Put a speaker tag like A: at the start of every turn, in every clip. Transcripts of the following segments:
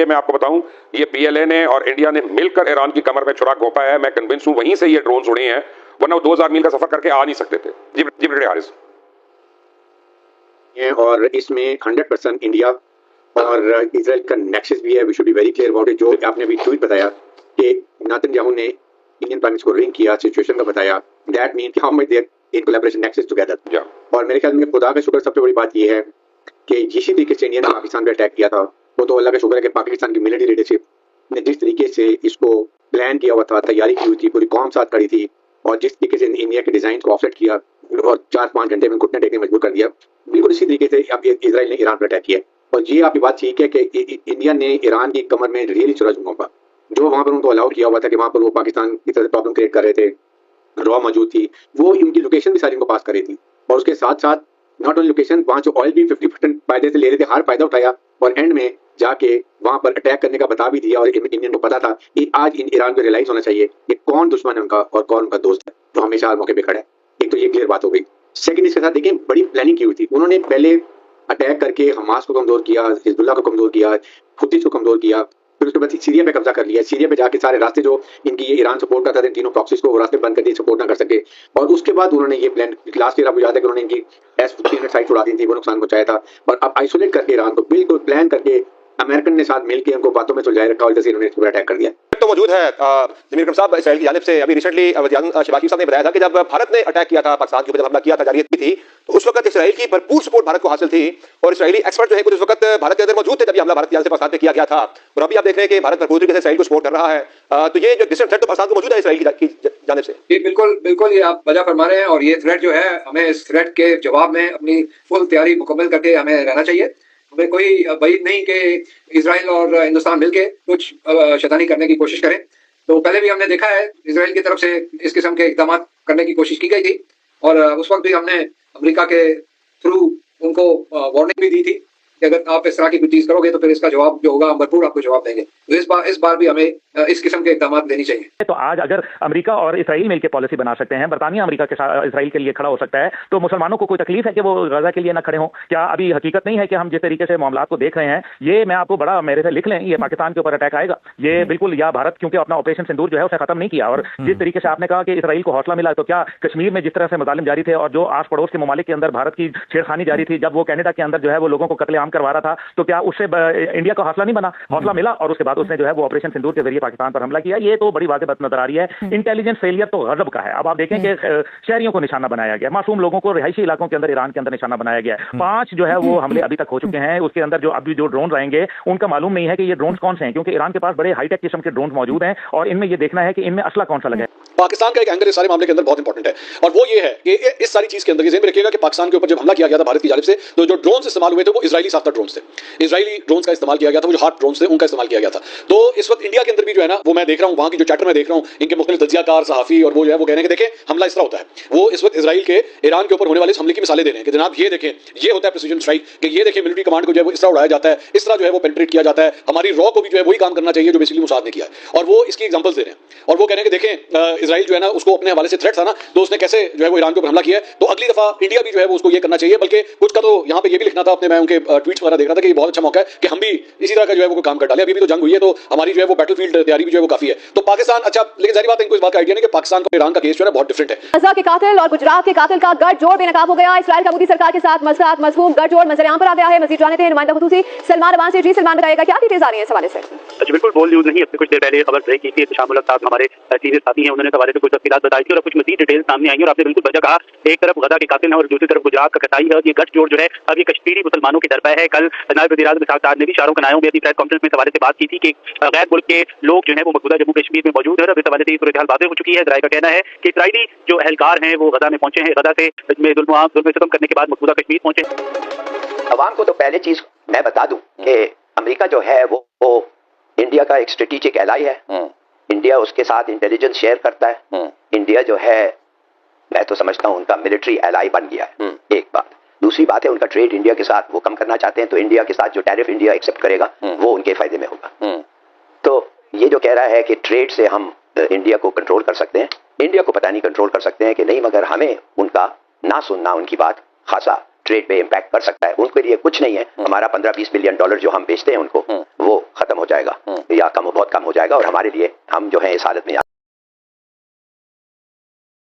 A: ये मैं आपको बताऊं, ये पीएलए ने और इंडिया ने मिलकर ईरान की कमर में छुरा घोंपा है। मैं कन्विंस हूं वहीं से ये ड्रोन उड़े हैं, वरना वो 2000 मील का सफर करके आ नहीं सकते थे। जी ब्रिगेडियर हारिस।
B: और इसमें 100% इंडिया और इजराइल का नेक्सस भी है। We should be very clear about it. जो आपने अभी ट्वीट बताया कि नेतन्याहू ने इंडियन प्राइम मिनिस्टर को रिंग किया, सिचुएशन का बताया, that mean how much there in collaboration nexus together. और मेरे ख्याल में खुदा का शुक्र सबसे बड़ी बात यह है कि जिस तरीके से इंडिया ने पाकिस्तान पे अटैक किया था, वो तो अल्लाह का शुक्र है कि पाकिस्तान की मिलिट्री लीडरशिप ने जिस तरीके से इसको प्लान किया हुआ था, तैयारी की हुई थी, पूरी कौम साथ खड़ी थी, और जिस तरीके से इंडिया के डिजाइन को ऑफसेट किया और 4-5 घंटे में घुटने टेकने मजबूर कर दिया, बिल्कुल इसी तरीके से अब इजराइल ने ईरान पर अटैक किया। और ये आपकी बात ठीक है कि इंडिया ने ईरान की कमर में रियली चुरा झुका, जो वहां पर उनको अलाउ किया हुआ था कि वहां पर वो पाकिस्तान की तरह प्रॉब्लम क्रिएट कर रहे थे, रॉ मौजूद थी, वो इनकी लोकेशन भी सारी इनको पास कर रही थी। और उसके साथ साथ नॉट ओनली लोकेशन, वहां जो ऑयल भी 50% फायदे से ले रहे थे, हर फायदा उठाया और एंड में जाके वहां पर अटैक करने का बता भी दिया। और इंडियन को पता था कि आज ईरान को रियलाइज होना चाहिए कि कौन दुश्मन है उनका और कौन उनका दोस्त है, जो हमेशा हर मौके पर खड़ा है। एक तो ये क्लियर बात हो गई। सेकंड, इसके साथ देखें बड़ी प्लानिंग की हुई थी। उन्होंने पहले अटैक करके हमास को कमजोर किया, हिजबुल्लाह को कमजोर किया, हुतीस को कमजोर किया, फिर उसके बाद सीरिया पे कब्जा कर लिया। सीरिया पे जाके सारे रास्ते जो इनकी ये ईरान सपोर्ट करता था, तीनों प्रॉक्सीज को वो रास्ते बंद कर दिए, सपोर्ट ना कर सके। और उसके बाद उन्होंने ये प्लान, लास्ट ईयर आपको याद है कि उन्होंने इनकी S-300 साइट उड़ा दी थी, वो नुकसान पहुंचाया था। और अब आइसोलेट करके ईरान को बिल्कुल प्लान करके अमेरिकन ने साथ मिलकर उनको बातों में सुलझाए रखा और जैसे इन्होंने इसको अटैक कर दिया।
C: तो मौजूद है जमीर अकरम साहब इसराइल की जानिब से। अभी रिसेंटली शबाकी साहब ने बताया था कि जब भारत ने अटैक किया था पाकिस्तान के ऊपर, जब हमला किया था, जारी की थी, तो उस वक्त इसराइल की भरपूर सपोर्ट भारत को हासिल थी और इसराइली एक्सपर्ट जो है कुछ उस वक्त भारत के अंदर मौजूद थे जब हमला भारत की जानिब से पाकिस्तान पे किया गया था। और अभी आप देख रहे हैं कि भारत भरपूर तरीके से इसराइल को सपोर्ट कर रहा है। तो ये जो डिस्टेंट थ्रेट तो पाकिस्तान को मौजूद है इसराइल की जानिब से।
D: ये बिल्कुल बिल्कुल ये आप वजह फरमा रहे हैं। और ये थ्रेट जो है, हमें इस थ्रेट के जवाब में अपनी फुल तैयारी मुकम्मल करके हमें रहना चाहिए। हमें कोई बईद नहीं कि इजराइल और हिंदुस्तान मिलके कुछ शैतानी करने की कोशिश करें। तो पहले भी हमने देखा है इजराइल की तरफ से इस किस्म के इक़दाम करने की कोशिश की गई थी और उस वक्त भी हमने अमेरिका के थ्रू उनको वार्निंग भी दी थी कि अगर आप इस तरह की कोई चीज करोगे तो फिर इसका जवाब जो होगा हम भरपूर आपको जवाब देंगे। तो इस बार भी हमें इस किस्म के इक़दाम लेनी चाहिए।
E: तो आज अगर अमेरिका और इसराइल मिलकर पॉलिसी बना सकते हैं, बरतानिया अमेरिका के साथ इसराइल के लिए खड़ा हो सकता है, तो मुसलमानों को कोई तकलीफ है कि वो गजा के लिए ना खड़े हों? क्या अभी हकीकत नहीं है कि हम जिस तरीके से मामला को देख रहे हैं, ये मैं आपको बड़ा मेरे से लिख लें, ये पाकिस्तान के ऊपर अटैक आएगा ये बिल्कुल, या भारत क्योंकि अपना ऑपरेशन सिंदूर जो है उसे खत्म नहीं किया। और जिस तरीके से आपने कहा कि इसराइल को हौसला मिला, तो क्या कश्मीर में जिस तरह से मजालिम जारी थे और जो आस पड़ोस के ममालिक के अंदर भारत की छेड़खानी जारी थी, जब वो कनाडा के अंदर जो है वो लोगों को कत्लेआम करवा रहा था, तो क्या उससे इंडिया का हौसला नहीं बना? हौसला मिला और उसके बाद उसने जो है वो ऑपरेशन सिंदूर के जरिए पाकिस्तान पर हमला किया। ये तो बड़ी वाज़ेह बात नजर आ रही है। इंटेलिजेंस फेलियर तो गजब का है। अब आप देखें कि शहरियों को निशाना बनाया गया, मासूम लोगों को रिहायशी इलाकों के अंदर ईरान के अंदर निशाना बनाया गया। 5 जो है वो हमले अभी तक हो चुके हैं। उसके अंदर जो अभी जो ड्रोन रहेंगे उनका मालूम नहीं है कि ये ड्रोन कौन से हैं, क्योंकि ईरान के पास बड़े हाईटेक किस्म के ड्रोन मौजूद हैं और इनमें ये देखना है कि इनमें असला कौन सा लगा है।
C: पाकिस्तान का एक एंगल इस सारे मामले के अंदर बहुत इंपॉर्टेंट है और वो ये है कि इस सारी चीज के अंदर ये रखिएगा कि पाकिस्तान के ऊपर जब हमला किया गया था भारत की जानिब से, तो जो ड्रोन्स इस्तेमाल हुए थे वो इजरायली साफ्ता ड्रोन्स थे। इजरायली ड्रोन्स का इस्तेमाल किया गया था, वो जो हार्ट ड्रोन्स थे उनका इस्तेमाल किया गया था। तो इस वक्त इंडिया के अंदर भी जो है ना, वो मैं देख रहा हूँ वहां की जो चैटर में देख रहा हूँ, इनके मुख्तलिफ तजियाकार सहाफी और वो जो है वो कहने के देखें हमला इस तरह होता है। वो इस वक्त इजराइल के ईरान के ऊपर होने वाले इस हमले की मिसालें दे रहे हैं कि जनाब ये देखें, ये होता है प्रिसीजन स्ट्राइक, कि ये देखें मिलिट्री कमांड को जो है वो इस तरह उड़ाया जाता है, इस तरह जो है वो पेनिट्रेट किया जाता है। हमारी रॉ को भी जो है वही काम करना चाहिए जो बेसिकली मुसाद ने किया है। और वो इसकी एग्जांपल्स दे रहे हैं और वो कहने के देखें इजराइल जो है ना, उसको अपने हवाले से थ्रेट था ना, तो उसने कैसे जो है वो ईरान के ऊपर हमला किया है। तो अगली दफा इंडिया भी जो है वो उसको ये करना चाहिए। बल्कि कुछ का तो यहाँ पे ये भी लिखना था अपने, मैं उनके ट्वीट्स वगैरह देख रहा था कि ये बहुत अच्छा मौका है कि हम भी इसी तरह का जो है वो काम कर डाले। अभी भी तो जंग हुई है, तो हमारी जो है वो बैटलफील्ड तैयारी भी जो है वो काफी है। तो पाकिस्तान, अच्छा लेकिन जाहिर बात है इनको इस बात का आइडिया नहीं कि पाकिस्तान का ईरान का केस जो है बहुत डिफरेंट है।
F: गजा के कातिल और गुजरात के कातिल का गठजोड़ बेनकाब हो गया। इसराइल का मोदी सरकार के साथ मजबूत गठजोड़ मंजर-ए-आम पर आ गया है। मजीद जानते हैं नुमाइंदा खुसूसी सलमान अमान से। जी सलमान, बताइएगा क्या डिटेल्स आ रही है इस हवाले से?
G: बिल्कुल बोल न्यूज नहीं, अपने कुछ देर पहले खबर ब्रेक की थी, शामुल हक साहब हमारे सीनियर साथी हैं, उन्होंने हवाले से कुछ तफसीलात बताई थी और कुछ मजीद डिटेल्स सामने आई और आपने बिल्कुल वजह कहा। एक तरफ गजा के कातिल है और दूसरी तरफ गुजरात का कसाई है। ये गठजोड़ जो है अब ये कश्मीरी मुसलमानों के दर पर है। कल नायब वज़ीर-ए-आज़म इसहाक डार ने भी शाहरुख कनायों में अपनी प्रेस कॉन्फ्रेंस में इस हवाले से बात की थी कि गैर मुल्क के लोग जो है वो मौजूदा जम्मू कश्मीर में मौजूद है। इस हवाले से सूरत हाल वाज़ेह हो चुकी है। इजराइल का कहना है कि इजरायली जो एहलकार हैं वो गजा में पहुंचे हैं, गजा से जुल्म सितम करने के बाद मौजूदा कश्मीर पहुंचे।
H: अवाम को तो पहले चीज मैं बता दूं कि अमेरिका जो है वो इंडिया का एक स्ट्रेटेजिक एलाई है। इंडिया उसके साथ इंटेलिजेंस शेयर करता है। इंडिया जो है, मैं तो समझता हूं उनका मिलिट्री एलाई बन गया है। एक बात। दूसरी बात है उनका ट्रेड इंडिया के साथ वो कम करना चाहते हैं, तो इंडिया के साथ जो टैरिफ इंडिया एक्सेप्ट करेगा वो उनके फायदे में होगा। तो ये जो कह रहा है कि ट्रेड से हम इंडिया को कंट्रोल कर सकते हैं, इंडिया को पता नहीं कंट्रोल कर सकते हैं कि नहीं, मगर हमें उनका ना सुनना, उनकी बात खासा ट्रेड पे इम्पैक्ट कर सकता है, उनके लिए कुछ नहीं है। हमारा 15-20 बिलियन डॉलर जो हम बेचते हैं उनको, वो खत्म हो जाएगा या बहुत कम हो जाएगा, और हमारे लिए हम जो है इस हालत में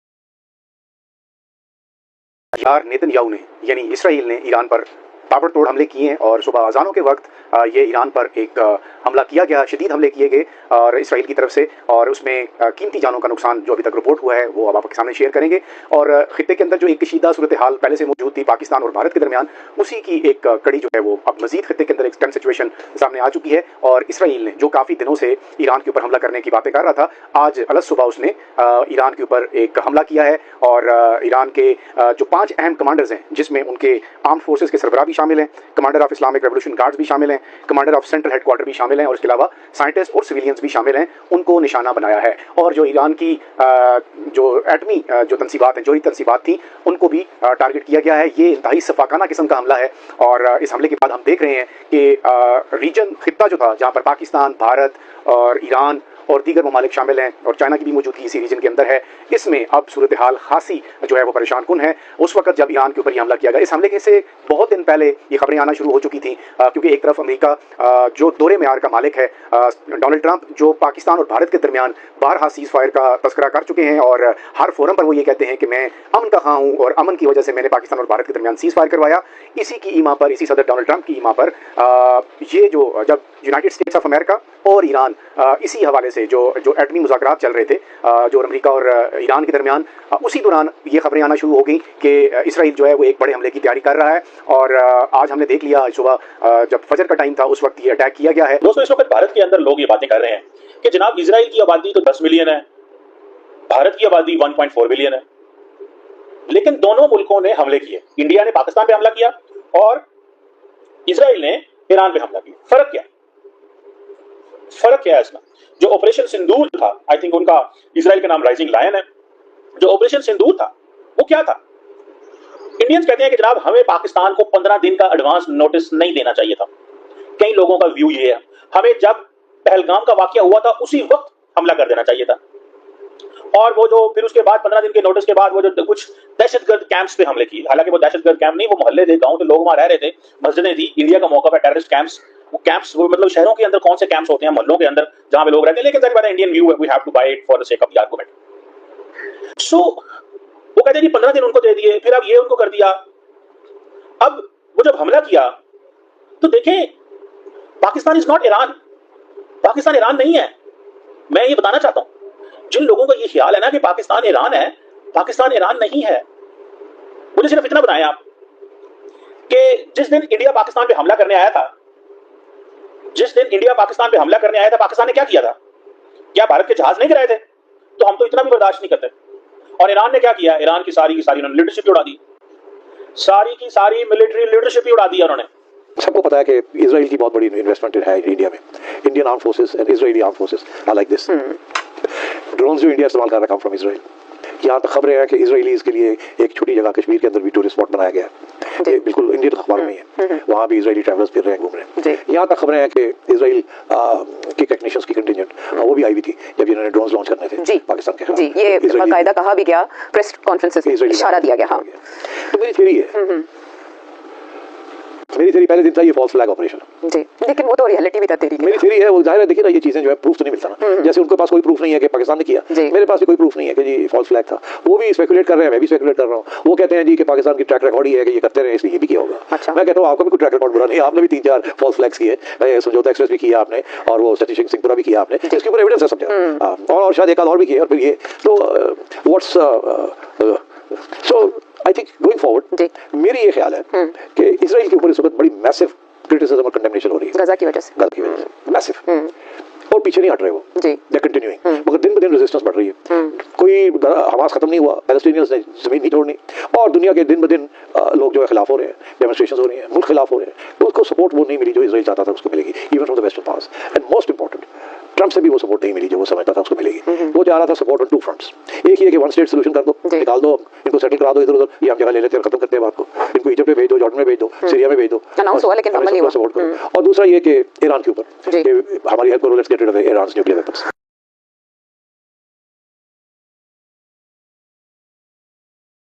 I: यार नेतन्याहू ने यानी इसराइल ने ईरान पर ताबड़तोड़ हमले किए हैं और सुबह अजानों के वक्त ये ईरान पर एक हमला किया गया, शदीद हमले किए गए और इसराइल की तरफ से, और उसमें कीमती जानों का नुकसान जो अभी तक रिपोर्ट हुआ है वो अब आपके सामने शेयर करेंगे। और खित्ते के अंदर जो एक कशीदा सूरत हाल पहले से मौजूद थी पाकिस्तान और भारत के दरमियान, उसी की एक कड़ी जो है वो अब मजीद खित्ते के अंदर एक टेंस सिचुएशन सामने आ चुकी है। और इसराइल ने जो काफ़ी दिनों से ईरान के ऊपर हमला करने की बातें कर रहा था, आज अलग सुबह उसने ईरान के ऊपर एक हमला किया है। और ईरान के जो 5 अहम कमांडर्स हैं, जिसमें उनके आर्म्ड फोर्सेस के सरबराह भी शामिल हैं, commander of Islamic revolution guards भी शामिल हैं, कमांडर ऑफ सेंट्रल हेडक्वार्टर भी शामिल हैं, और इसके अलावा साइंटिस्ट और सिविलियंस भी शामिल हैं, उनको निशाना बनाया है। और जो ईरान की जो एटमी जो तंसीबात हैं, जोहरी तंसीबात थी, उनको भी टारगेट किया गया है। ये इंतहाई सफाकाना किस्म का हमला है। और इस हमले के बाद हम देख रहे हैं कि रीजन खित्ता जो था, जहाँ पर पाकिस्तान, भारत और ईरान और दीगर ममालिक शामिल हैं और चाइना की भी मौजूदगी इसी रीजन के अंदर है, इसमें अब सूरत हाल खासी जो है वो परेशान कुन है। उस वक्त जब ईरान के ऊपर ये हमला किया गया, इस हमले के से बहुत दिन पहले ये खबरें आना शुरू हो चुकी थी, क्योंकि एक तरफ अमेरिका जो दौरे मेयार का मालिक है डोनाल्ड ट्रंप, जो पाकिस्तान और भारत के दरमियान बारहा सीज फायर का तस्करा कर चुके हैं और हर फोरम पर वो ये कहते हैं कि मैं अमन का ख़्वाह हूँ और अमन की वजह से मैंने पाकिस्तान और भारत के दरमियान सीज फायर करवाया। इसी की ईमा पर, इसी सदर डोनाल्ड ट्रंप की ईमा पर ये जो जब यूनाइटेड स्टेट्स ऑफ अमेरिका और ईरान इसी हवाले से जो एटमी मुज़ाकरात चल रहे थे जो अमेरिका और ईरान के दरमियान, उसी दौरान ये खबरें आना शुरू हो गई कि इसराइल जो है वो एक बड़े हमले की तैयारी कर रहा है। और आज हमने देख लिया, सुबह जब फजर का टाइम था उस वक्त ये अटैक किया गया है।
J: दोस्तों, इस वक्त भारत के अंदर लोग ये बातें कर रहे हैं कि जनाब इसराइल की आबादी तो 10 मिलियन है, भारत की आबादी 1.4 बिलियन है, लेकिन दोनों मुल्कों ने हमले किए। इंडिया ने पाकिस्तान पे हमला किया और इसराइल ने ईरान पे हमला किया। फर्क क्या है इसमें? जो ऑपरेशन सिंदूर था, आई थिंक उनका इसराइल का नाम राइजिंग लायन है, जो ऑपरेशन सिंदूर था वो क्या था? इंडियंस कहते हैं कि जनाब हमें पाकिस्तान को 15 दिन का एडवांस नोटिस नहीं देना चाहिए था। कई लोगों का व्यू ये है, हमें जब पहलगाम का वाकया हुआ था उसी वक्त हमला कर देना चाहिए था। और वो जो फिर उसके बाद 15 दिन के नोटिस के बाद वो जो कुछ दहशतगर्द कैंप्स पे हमले किए, हालांकि वो दहशतगर्द कैंप नहीं, वो मोहल्ले थे, गांव के लोग वहां रह रहे थे, मस्जिदें थी, इंडिया का मौका है टेररिस्ट कैंप्स। वो कैंप्स वो मतलब शहरों के अंदर कौन से कैंप्स होते हैं, मोहल्लों के अंदर जहां पे लोग रहते हैं, लेकिन जाहिर बात है इंडियन व्यू है, we have to buy it for the sake of the argument. So वो कहते हैं 15 दिन उनको दे दिए, फिर अब ये उनको कर दिया। अब वो जब हमला किया तो देखें, Pakistan is not Iran, Pakistan Iran नहीं है। मैं ये बताना चाहता हूं, जिन लोगों का ये ख्याल है ना कि पाकिस्तान ईरान है, पाकिस्तान ईरान नहीं है। मुझे सिर्फ इतना बताएं आप कि जिस दिन इंडिया पाकिस्तान पे हमला करने आया था, पाकिस्तान ने क्या किया था? क्या भारत के जहाज नहीं गिराए थे? तो हम तो इतना भी बर्दाश्त नहीं करते। और ईरान ने क्या किया? ईरान की सारी उन्होंने लीडरशिप उड़ा दी, सारी की सारी मिलिट्री लीडरशिप ही उड़ा दी उन्होंने।
K: सबको पता है कि इजराइल की बहुत बड़ी इन्वेस्टमेंट है इंडिया में। Indian arm forces and Israeli arm forces are like this. Drones जो इंडिया इस्तेमाल कर रहा है फ्रॉम इजराइल। यहाँ तक खबरें हैं कि इजराइलीज के लिए एक छोटी जगह कश्मीर के अंदर भी टूरिस्ट स्पॉट बनाया गया है, ये बिल्कुल इंडियन अखबारों में है, वहाँ भी इजरायली ट्रैवलर्स फिर रहे हैं, घूम रहे हैं। यहाँ तक खबरें हैं कि इजराइल की टेक्नीशियंस की कंटिजेंट वो भी आई हुई थी जब इन्होंने ड्रोन्स लॉन्च करने थे पाकिस्तान के।
F: जी, ये बाकायदा कहा भी गया, प्रेस कॉन्फ्रेंसेस में इशारा दिया गया। हाँ,
K: तो मेरी थ्योरी है, मेरी थ्योरी पहले दिन था ये फॉल्स फ्लैग ऑपरेशन
F: जी, लेकिन वो तो रियलिटी भी था तेरी।
K: मेरी थ्योरी है, वो जाहिर है, देखिए ना, ये चीजें जो है प्रूफ तो नहीं मिलता ना। जैसे उनके पास कोई प्रूफ नहीं है कि पाकिस्तान ने किया, मेरे पास भी कोई प्रूफ नहीं है कि जी फॉल्स फ्लैग था। वो भी स्पेकुलेट कर रहे हैं, मैं भी स्पेकुलेट कर रहा हूँ। वो कहते हैं जी कि पाकिस्तान की ट्रैक रिकॉर्ड ही है कि ये करते रहे, इसलिए ये भी किया होगा। अच्छा। मैं कहता हूँ आपका भी कोई ट्रैक रिकॉर्ड बुरा नहीं, आपने भी 3-4 फॉल्स फ्लैग्स किए, समझौता एक्सप्रेस भी किया आपने, और वो सतीश सिंहपुरा भी किया आपने, इसके ऊपर एविडेंस है समझा, और शायद एक आध और भी किए, और फिर ये तो what's so I think going forward मेरी ये ख्याल है कि इजराइल के ऊपर इस वक्त बड़ी मैसिव क्रिटिसिज्म और कंडेमनेशन हो रही है
F: गजा की वजह से,
K: मैसिव, और पीछे नहीं हट रहे वो, दे कंटिन्यूइंग, मगर दिन ब दिन रेजिस्टेंस बढ़ रही है। कोई हमास खत्म नहीं हुआ, पैलेस्टीनियंस ने जमीन नहीं छोड़नी, और दुनिया के दिन ब दिन लोग जो है खिलाफ हो रहे हैं, डेमोन्स्ट्रेशंस हो रही हैं, मुल्क खिलाफ हो रहे हैं। उसको सपोर्ट वो नहीं मिली जो इजराइल चाहता था उसको मिलेगी, even from the western powers. And most important, Trump से भी वो सपोर्ट नहीं मिली जो वो समझता था उसको मिलेगी। वो चाह रहा था सपोर्ट ऑन 2 फ्रंट्स। एक ही है कि वन स्टेट सोल्यूशन कर दो, निकाल दो, इनको सेटल करा दो इधर उधर, ये हम जगह ले लेते हैं, खत्म करते हैं बात को, इनको इजिप्ट में भेज दो, जॉर्डन में भेज दो, सीरिया में भेज दो,
F: अनाउंस हुआ लेकिन अमल नहीं हुआ।
K: सपोर्ट करो। और दूसरा ये कि ईरान के ऊपर हमारी हेल्प करो, let's get rid of Iran nuclear weapons.